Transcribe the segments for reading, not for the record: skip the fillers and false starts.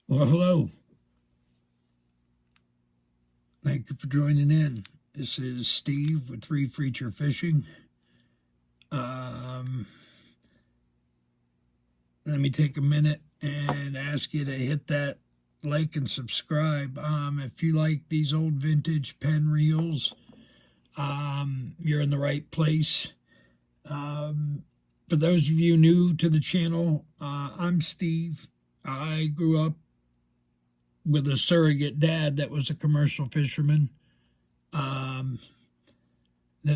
Well, hello. Thank you for joining in. This is Steve with Three Feature Fishing. Let me take a minute and ask you to hit that like and subscribe. If you like these old vintage Penn reels, you're in the right place. For those of you new to the channel, I'm Steve. I grew up with a surrogate dad that was a commercial fisherman. Then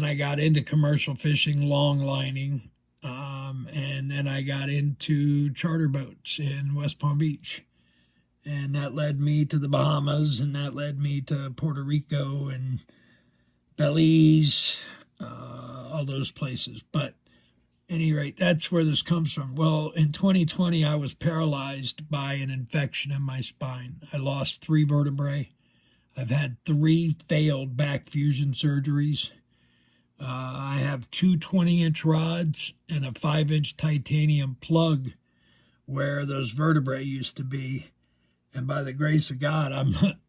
I got into commercial fishing, long lining, and then I got into charter boats in West Palm Beach. And that led me to the Bahamas, and that led me to Puerto Rico and Belize, all those places. But at any rate, that's where this comes from. Well, in 2020, I was paralyzed by an infection in my spine. I lost 3 vertebrae. I've had 3 failed back fusion surgeries. I have 2 20-inch rods and a 5-inch titanium plug where those vertebrae used to be. And by the grace of God,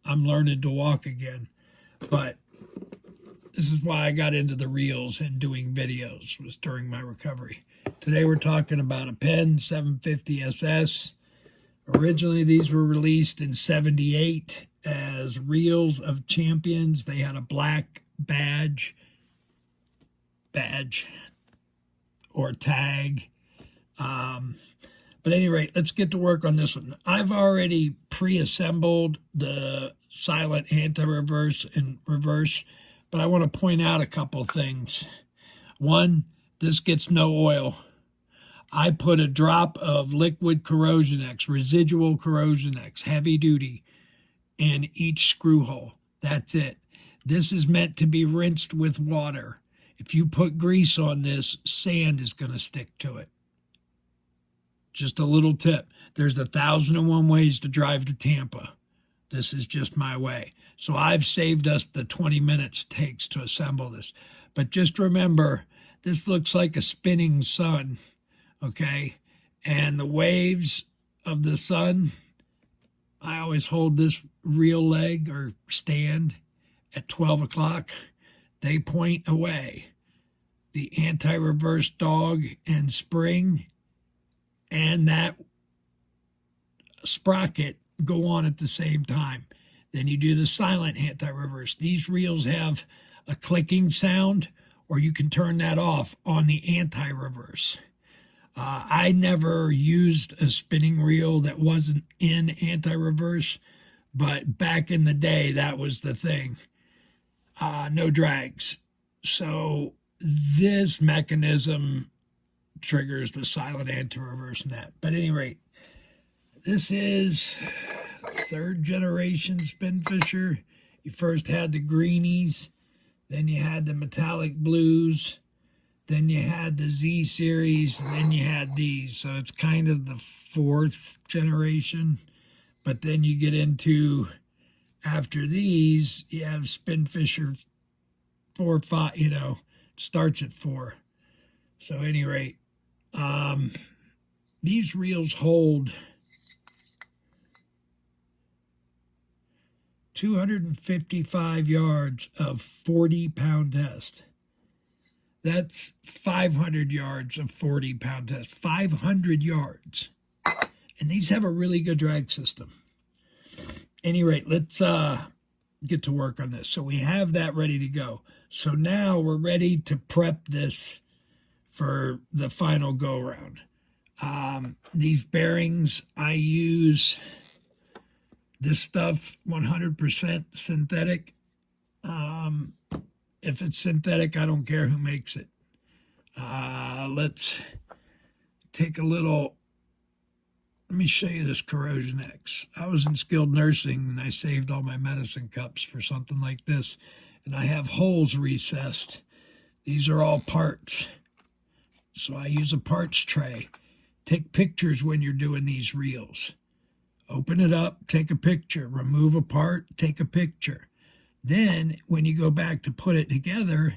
I'm learning to walk again. But this is why I got into the reels and doing videos, was during my recovery. Today we're talking about a Penn 750 SS. Originally, these were released in '78 as Reels of Champions. They had a black badge or tag. But at any rate, let's get to work on this one. I've already pre-assembled the silent anti-reverse and reverse, but I want to point out a couple things. One, this gets no oil. I put a drop of liquid Corrosion X, residual Corrosion X, heavy duty, in each screw hole. That's it. This is meant to be rinsed with water. If you put grease on this, sand is going to stick to it. Just a little tip. There's 1,001 ways to drive to Tampa. This is just my way. So I've saved us the 20 minutes it takes to assemble this. But just remember, this looks like a spinning sun, okay? And the waves of the sun, I always hold this reel leg or stand at 12 o'clock. They point away. The anti-reverse dog and spring and that sprocket go on at the same time. Then you do the silent anti-reverse. These reels have a clicking sound, or you can turn that off on the anti-reverse. I never used a spinning reel that wasn't in anti-reverse, but back in the day, that was the thing. No drags. So this mechanism triggers the silent anti-reverse net. But at any rate, this is 3rd generation Spinfisher. You first had the greenies, then you had the metallic blues, then you had the Z series, and then you had these. So it's kind of the 4th generation. But then you get into, after these, you have Spinfisher 4, 5, starts at 4. So at any rate, these reels hold 255 yards of 40-pound test. That's 500 yards of 40-pound test. 500 yards. And these have a really good drag system. Any rate, let's get to work on this. So we have that ready to go. So now we're ready to prep this for the final go-around. These bearings, I use this stuff 100% synthetic. If it's synthetic, I don't care who makes it. Let's take a little. Let me show you this Corrosion X. I was in skilled nursing and I saved all my medicine cups for something like this. And I have holes recessed. These are all parts. So I use a parts tray. Take pictures when you're doing these reels. Open it up, take a picture, remove a part, take a picture. Then when you go back to put it together,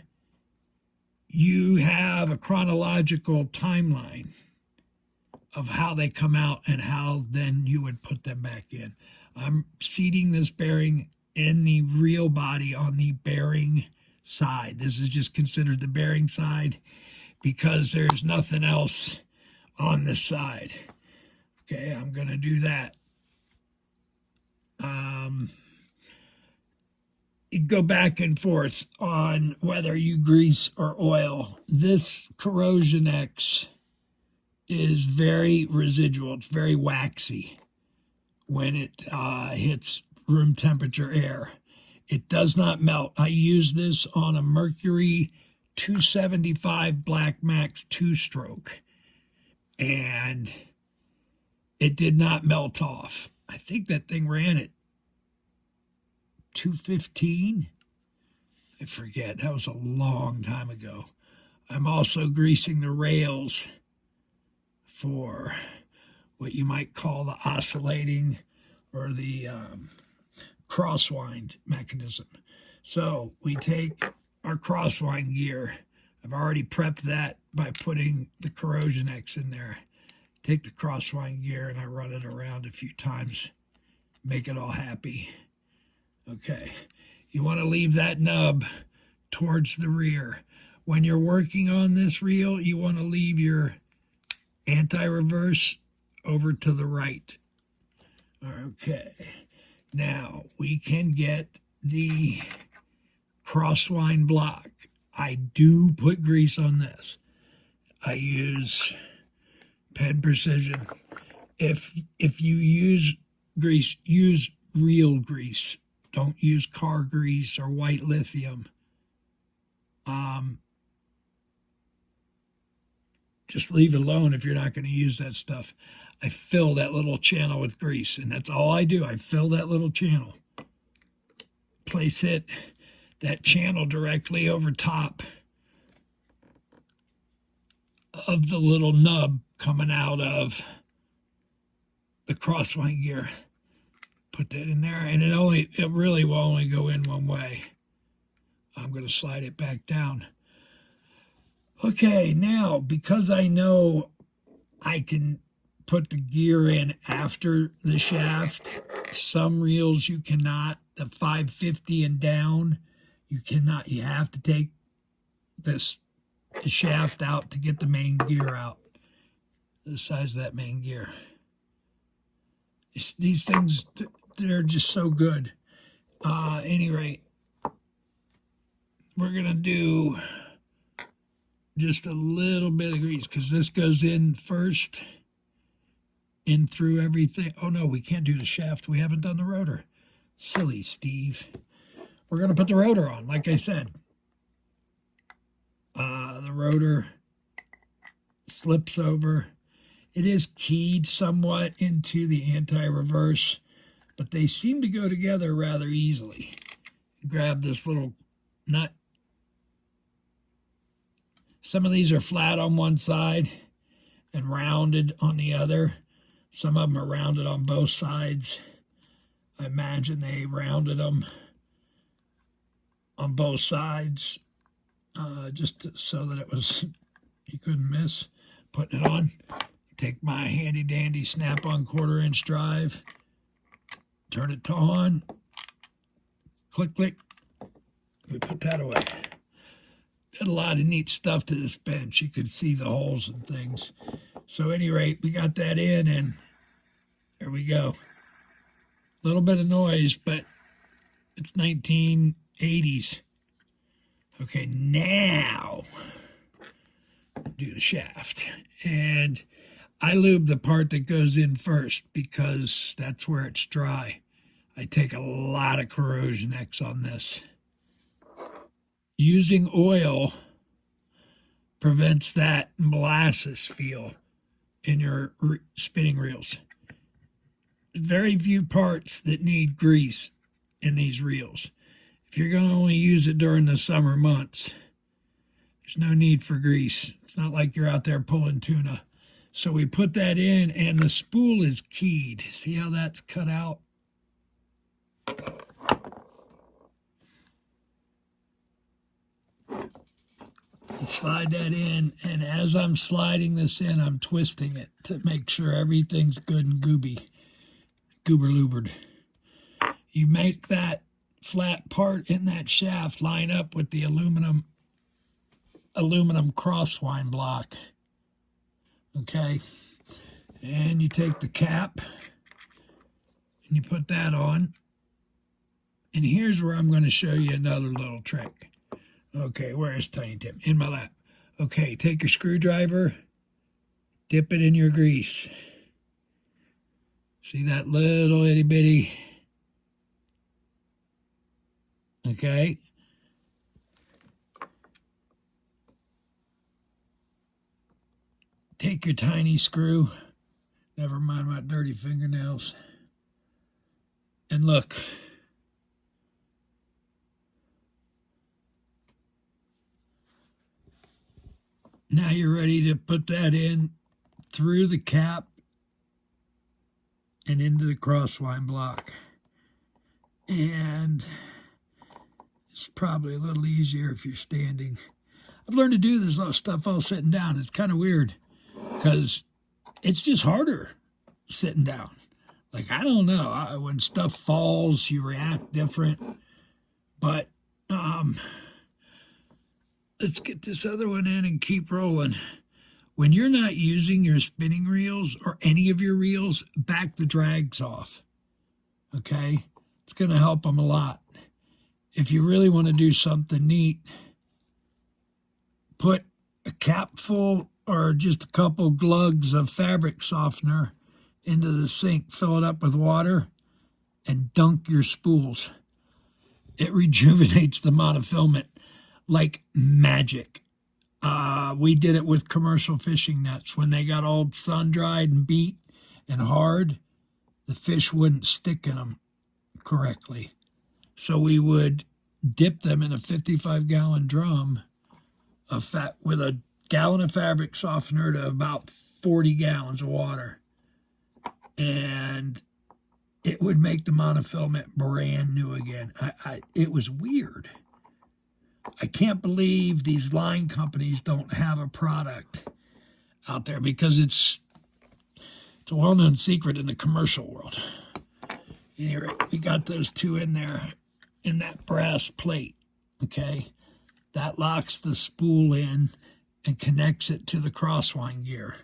you have a chronological timeline of how they come out and how then you would put them back in. I'm seating this bearing in the reel body on the bearing side. This is just considered the bearing side because there's nothing else on this side. Okay, I'm going to do that. You go back and forth on whether you grease or oil. This Corrosion X is very residual. It's very waxy when it hits room temperature air. It does not melt. I use this on a Mercury 275 Black Max 2-stroke, and it did not melt off. I think that thing ran at 215. I forget. That was a long time ago. I'm also greasing the rails for what you might call the oscillating or the crosswind mechanism. So we take our crosswind gear. I've already prepped that by putting the Corrosion X in there. Take the crosswind gear and I run it around a few times, make it all happy. Okay, you want to leave that nub towards the rear. When you're working on this reel, you want to leave your anti-reverse over to the right. Okay, now we can get the crosswind block. I do put grease on this. I use Penn Precision. If you use grease, use real grease. Don't use car grease or white lithium. Just leave it alone if you're not going to use that stuff. I fill that little channel with grease, and that's all I do. I fill that little channel. Place that channel directly over top of the little nub coming out of the crosswind gear. Put that in there, and it really will only go in one way. I'm going to slide it back down. Okay, now because I know I can put the gear in after the shaft, some reels you cannot. The 550 and down, you cannot. You have to take the shaft out to get the main gear out. The size of that main gear. These things, they're just so good. Any rate, we're going to do just a little bit of grease because this goes in first, in through everything. Oh, no, we can't do the shaft. We haven't done the rotor. Silly Steve. We're going to put the rotor on, like I said. The rotor slips over. It is keyed somewhat into the anti-reverse, but they seem to go together rather easily. You grab this little nut. Some of these are flat on one side and rounded on the other. Some of them are rounded on both sides. I imagine they rounded them on both sides just so that it was, you couldn't miss. Putting it on. Take my handy dandy snap-on 1/4-inch drive, turn it to on, click, click, we put that away. Did a lot of neat stuff to this bench. You could see the holes and things. So at any rate, we got that in, and there we go. A little bit of noise, but it's 1980s. Okay, now do the shaft. And I lube the part that goes in first because that's where it's dry. I take a lot of Corrosion X on this. Using oil prevents that molasses feel in your spinning reels. Very few parts that need grease in these reels. If you're going to only use it during the summer months, there's no need for grease. It's not like you're out there pulling tuna. So we put that in, and the spool is keyed. See how that's cut out? You slide that in, and as I'm sliding this in, I'm twisting it to make sure everything's good and goober-loobered. You make that flat part in that shaft line up with the aluminum crosswind block. Okay, and you take the cap and you put that on. And here's where I'm going to show you another little trick. Okay, where is Tiny Tim? In my lap. Okay, take your screwdriver, dip it in your grease. See that little itty bitty? Okay. Take your tiny screw, never mind my dirty fingernails, and look. Now you're ready to put that in through the cap and into the crosswind block. And it's probably a little easier if you're standing. I've learned to do this stuff all sitting down. It's kind of weird because it's just harder sitting down. Like, I don't know. When stuff falls, you react different. But let's get this other one in and keep rolling. When you're not using your spinning reels or any of your reels, back the drags off. Okay? It's going to help them a lot. If you really want to do something neat, put a cap full or just a couple glugs of fabric softener into the sink, fill it up with water, and dunk your spools. It rejuvenates the monofilament like magic. We did it with commercial fishing nets. When they got all sun-dried and beat and hard, the fish wouldn't stick in them correctly. So we would dip them in a 55-gallon drum with a gallon of fabric softener to about 40 gallons of water. And it would make the monofilament brand new again. It was weird. I can't believe these line companies don't have a product out there because it's a well-known secret in the commercial world. Anyway, we got those two in there in that brass plate, okay? That locks the spool in and connects it to the crosswind gear.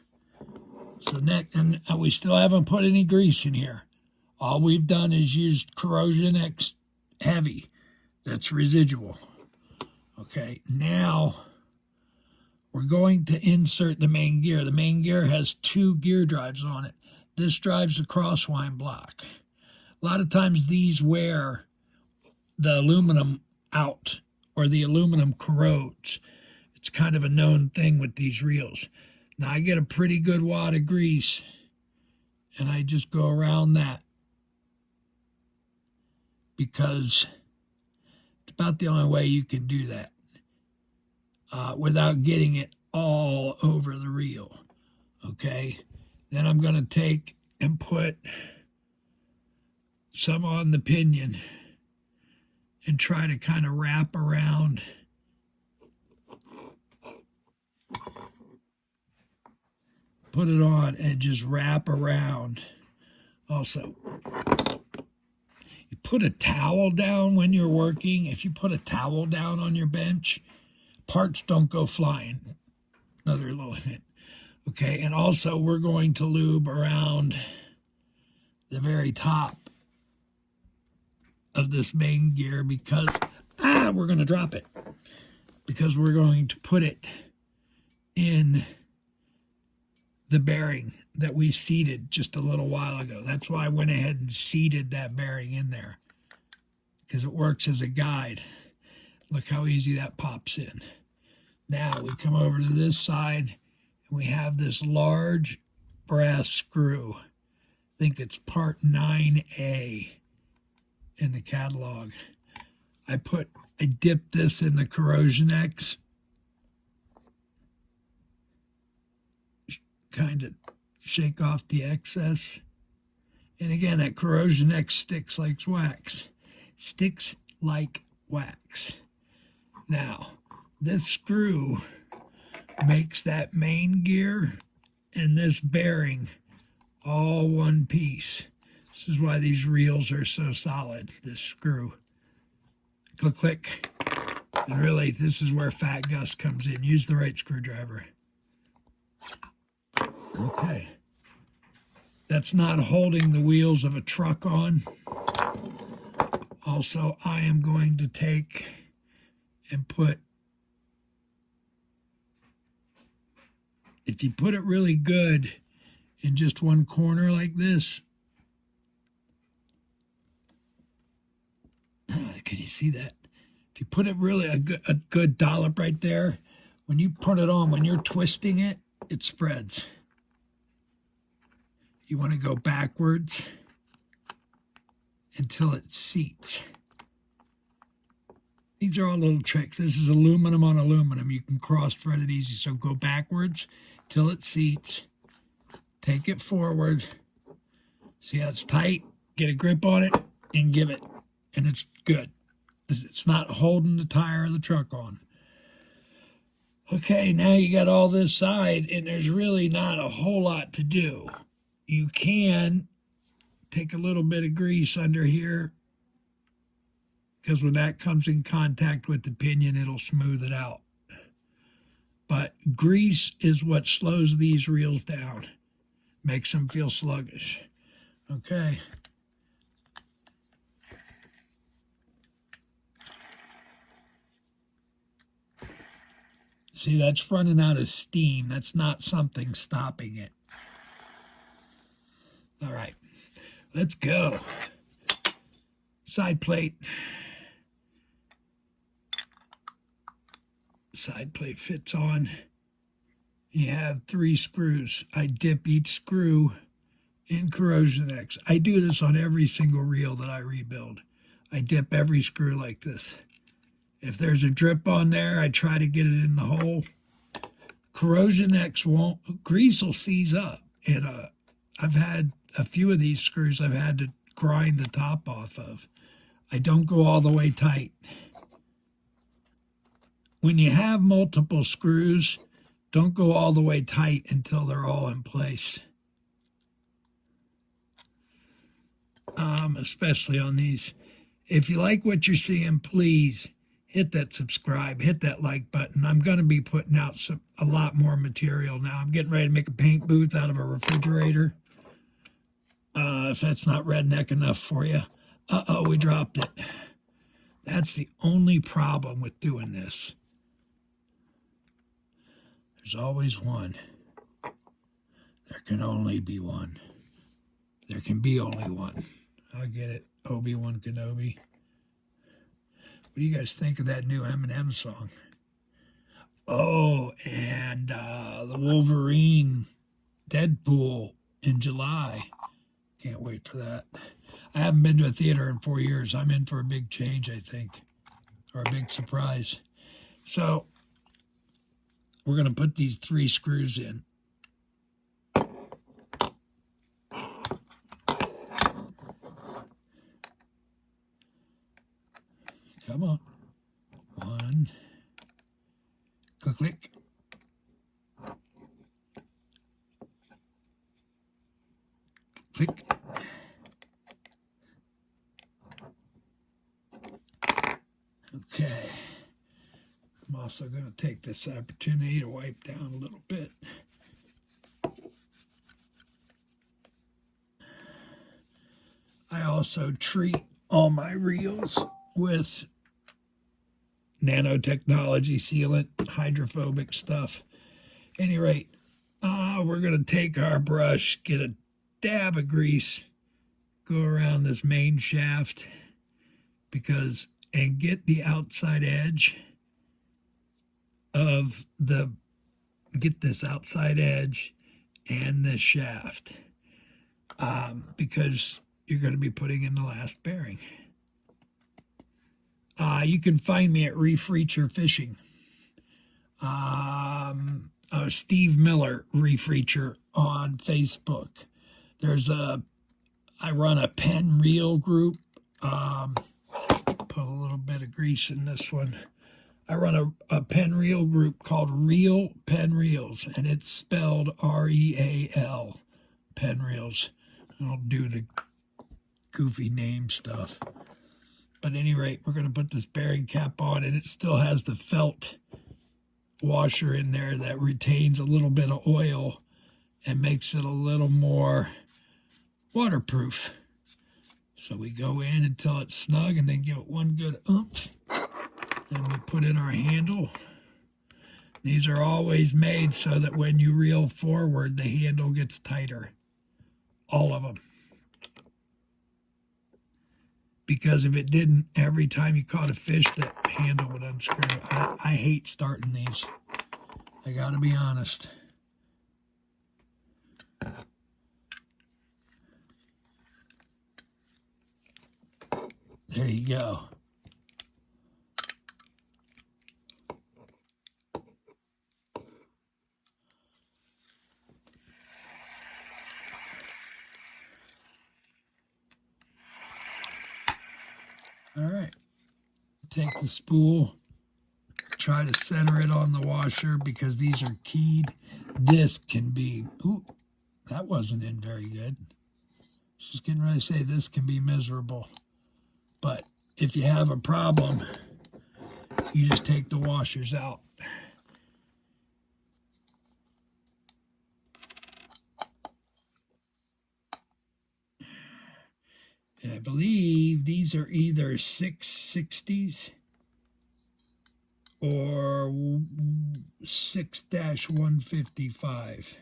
So next, and we still haven't put any grease in here. All we've done is used Corrosion X Heavy. That's residual. Okay, now we're going to insert the main gear. The main gear has 2 gear drives on it. This drives the crosswind block. A lot of times these wear the aluminum out or the aluminum corrodes. It's kind of a known thing with these reels. Now I get a pretty good wad of grease and I just go around that because it's about the only way you can do that without getting it all over the reel. Okay, then I'm going to take and put some on the pinion and try to kind of wrap around. Put it on and just wrap around. Also, you put a towel down when you're working. If you put a towel down on your bench, parts don't go flying. Another little hint. Okay, and also we're going to lube around the very top of this main gear because, we're going to drop it. Because we're going to put it in the bearing that we seated just a little while ago. That's why I went ahead and seated that bearing in there, because it works as a guide. Look how easy that pops in. Now we come over to this side and we have this large brass screw. I think it's part 9A in the catalog. I dipped this in the Corrosion X, kind of shake off the excess. And again, that Corrosion X sticks like wax. Sticks like wax. Now, this screw makes that main gear and this bearing all one piece. This is why these reels are so solid, this screw. Click, click. And really, this is where Fat Gus comes in. Use the right screwdriver. Okay. That's not holding the wheels of a truck on. Also, I am going to take and put, if you put it really good in just one corner like this, can you see that? If you put it really a good dollop right there, when you put it on, when you're twisting it, it spreads. You want to go backwards until it seats. These are all little tricks. This is aluminum on aluminum. You can cross thread it easy. So go backwards till it seats. Take it forward. See how it's tight? Get a grip on it and give it. And it's good. It's not holding the tire of the truck on. Okay, now you got all this side, and there's really not a whole lot to do. You can take a little bit of grease under here, because when that comes in contact with the pinion, it'll smooth it out. But grease is what slows these reels down, makes them feel sluggish. Okay. See, that's running out of steam. That's not something stopping it. All right, let's go. Side plate. Side plate fits on. You have 3 screws. I dip each screw in Corrosion X. I do this on every single reel that I rebuild. I dip every screw like this. If there's a drip on there, I try to get it in the hole. Corrosion X won't, grease will seize up. And I've had a few of these screws I've had to grind the top off of. I don't go all the way tight. When you have multiple screws, don't go all the way tight until they're all in place. Especially on these. If you like what you're seeing, please hit that subscribe, hit that like button. I'm going to be putting out a lot more material now. I'm getting ready to make a paint booth out of a refrigerator. If that's not redneck enough for you. Uh-oh, we dropped it. That's the only problem with doing this. There's always one. There can only be one. There can be only one. I get it. Obi-Wan Kenobi. What do you guys think of that new Eminem song? Oh, and the Wolverine Deadpool in July. Can't wait for that. I haven't been to a theater in 4 years. I'm in for a big change, I think, or a big surprise. So we're going to put these 3 screws in. Come on. 1. Click, click. Click. Okay. I'm also going to take this opportunity to wipe down a little bit. I also treat all my reels with nanotechnology sealant, hydrophobic stuff. At any rate, we're going to take our brush, get a dab of grease, go around this main shaft, and get the outside edge of get this outside edge and this shaft, because you're going to be putting in the last bearing. You can find me at Reef Reacher Fishing. Steve Miller, Reef Reacher, on Facebook. I run a Penn reel group. Put a little bit of grease in this one. I run a pen reel group called Real Pen Reels, and it's spelled REAL, Pen Reels. I don't do the goofy name stuff. But at any rate, we're going to put this bearing cap on, and it still has the felt washer in there that retains a little bit of oil and makes it a little more waterproof. So we go in until it's snug and then give it one good oomph. Then we put in our handle. These are always made so that when you reel forward, the handle gets tighter. All of them. Because if it didn't, every time you caught a fish, the handle would unscrew. I hate starting these. I gotta be honest. There you go. All right. Take the spool, try to center it on the washer because these are keyed. This can be, ooh, that wasn't in very good. Just getting ready to say this can be miserable. But if you have a problem, you just take the washers out. And I believe these are either 660s or 6-155.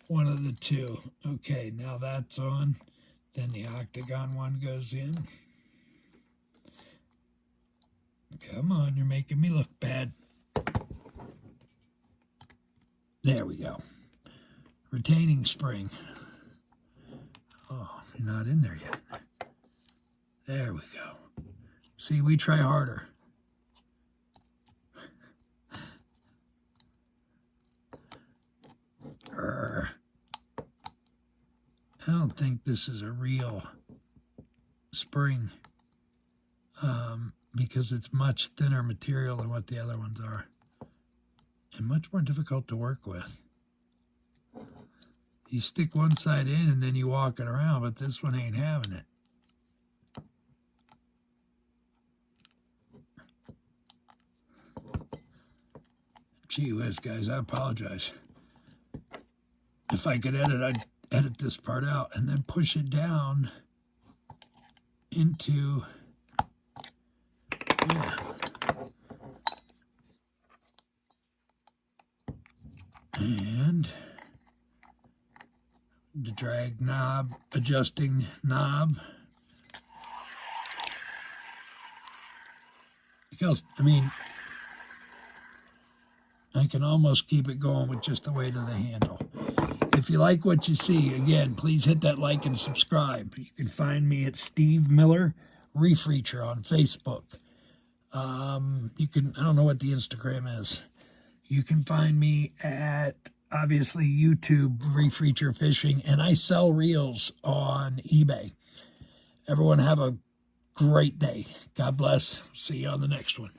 One of the two. Okay, now that's on. Then the octagon one goes in. Come on, you're making me look bad. There we go. Retaining spring. Oh, you're not in there yet. There we go. See, we try harder. I don't think this is a real spring because it's much thinner material than what the other ones are and much more difficult to work with. You stick one side in and then you walk it around, but this one ain't having it. Gee whiz, guys, I apologize. If I could edit, I'd edit this part out and then push it down into, yeah. And the drag knob, adjusting knob. Because, I mean, I can almost keep it going with just the weight of the handle. If you like what you see, again, please hit that like and subscribe. You can find me at Steve Miller Reef Reacher on Facebook. You can, I don't know what the Instagram is. You can find me at, obviously, YouTube, Reef Reacher Fishing, and I sell reels on eBay. Everyone have a great day. God bless. See you on the next one.